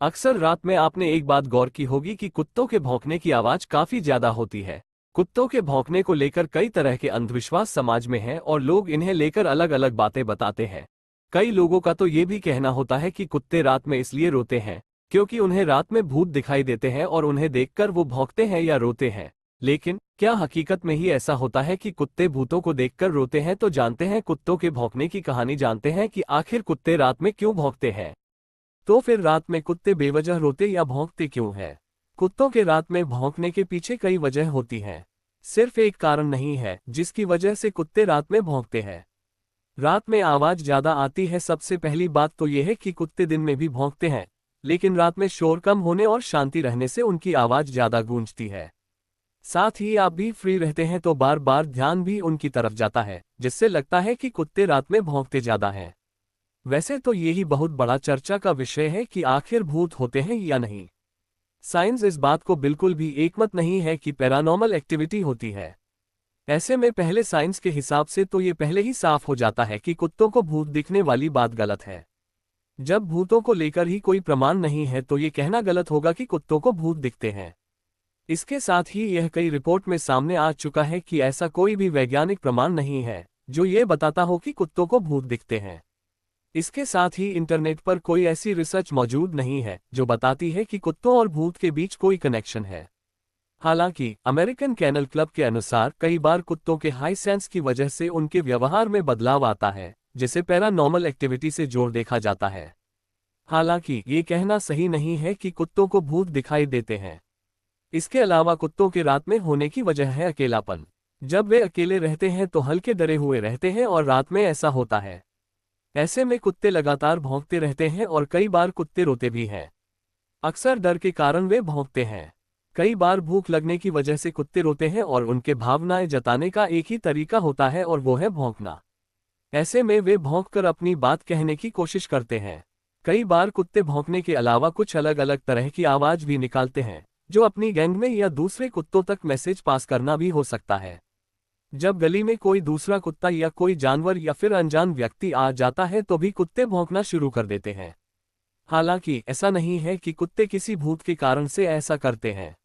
अक्सर रात में आपने एक बात गौर की होगी कि कुत्तों के भौंकने की आवाज काफी ज्यादा होती है। कुत्तों के भौंकने को लेकर कई तरह के अंधविश्वास समाज में हैं और लोग इन्हें लेकर अलग अलग बातें बताते हैं। कई लोगों का तो ये भी कहना होता है कि कुत्ते रात में इसलिए रोते हैं क्योंकि उन्हें रात में भूत दिखाई देते हैं और उन्हें देखकर वो भौंकते हैं या रोते हैं। लेकिन क्या हकीकत में ही ऐसा होता है कि कुत्ते भूतों को देखकर रोते हैं? तो जानते हैं कुत्तों के भौंकने की कहानी, जानते हैं कि आखिर कुत्ते रात में क्यों भौंकते हैं। तो फिर रात में कुत्ते बेवजह रोते या भौंकते क्यों हैं? कुत्तों के रात में भौंकने के पीछे कई वजह होती हैं। सिर्फ एक कारण नहीं है जिसकी वजह से कुत्ते रात में भौंकते हैं। रात में आवाज ज्यादा आती है। सबसे पहली बात तो यह है कि कुत्ते दिन में भी भौंकते हैं, लेकिन रात में शोर कम होने और शांति रहने से उनकी आवाज ज्यादा गूंजती है। साथ ही आप भी फ्री रहते हैं तो बार बार ध्यान भी उनकी तरफ जाता है, जिससे लगता है कि कुत्ते रात में भौंकते ज्यादा हैं। वैसे तो यही बहुत बड़ा चर्चा का विषय है कि आखिर भूत होते हैं या नहीं। साइंस इस बात को बिल्कुल भी एकमत नहीं है कि पैरानॉर्मल एक्टिविटी होती है। ऐसे में पहले साइंस के हिसाब से तो ये पहले ही साफ हो जाता है कि कुत्तों को भूत दिखने वाली बात गलत है। जब भूतों को लेकर ही कोई प्रमाण नहीं है तो ये कहना गलत होगा कि कुत्तों को भूत दिखते हैं। इसके साथ ही यह कई रिपोर्ट में सामने आ चुका है कि ऐसा कोई भी वैज्ञानिक प्रमाण नहीं है जो ये बताता हो कि कुत्तों को भूत दिखते हैं। इसके साथ ही इंटरनेट पर कोई ऐसी रिसर्च मौजूद नहीं है जो बताती है कि कुत्तों और भूत के बीच कोई कनेक्शन है। हालांकि अमेरिकन कैनल क्लब के अनुसार कई बार कुत्तों के हाई सेंस की वजह से उनके व्यवहार में बदलाव आता है, जिसे पैरानॉर्मल एक्टिविटी से जोड़ देखा जाता है। हालांकि ये कहना सही नहीं है कि कुत्तों को भूत दिखाई देते हैं। इसके अलावा कुत्तों के रात में होने की वजह है अकेलापन। जब वे अकेले रहते हैं तो हल्के डरे हुए रहते हैं और रात में ऐसा होता है। ऐसे में कुत्ते लगातार भौंकते रहते हैं और कई बार कुत्ते रोते भी हैं। अक्सर डर के कारण वे भौंकते हैं। कई बार भूख लगने की वजह से कुत्ते रोते हैं और उनके भावनाएं जताने का एक ही तरीका होता है और वो है भौंकना। ऐसे में वे भौंककर अपनी बात कहने की कोशिश करते हैं। कई बार कुत्ते भौंकने के अलावा कुछ अलग अलग तरह की आवाज भी निकालते हैं, जो अपनी गैंग में या दूसरे कुत्तों तक मैसेज पास करना भी हो सकता है। जब गली में कोई दूसरा कुत्ता या कोई जानवर या फिर अनजान व्यक्ति आ जाता है तो भी कुत्ते भौंकना शुरू कर देते हैं। हालांकि ऐसा नहीं है कि कुत्ते किसी भूत के कारण से ऐसा करते हैं।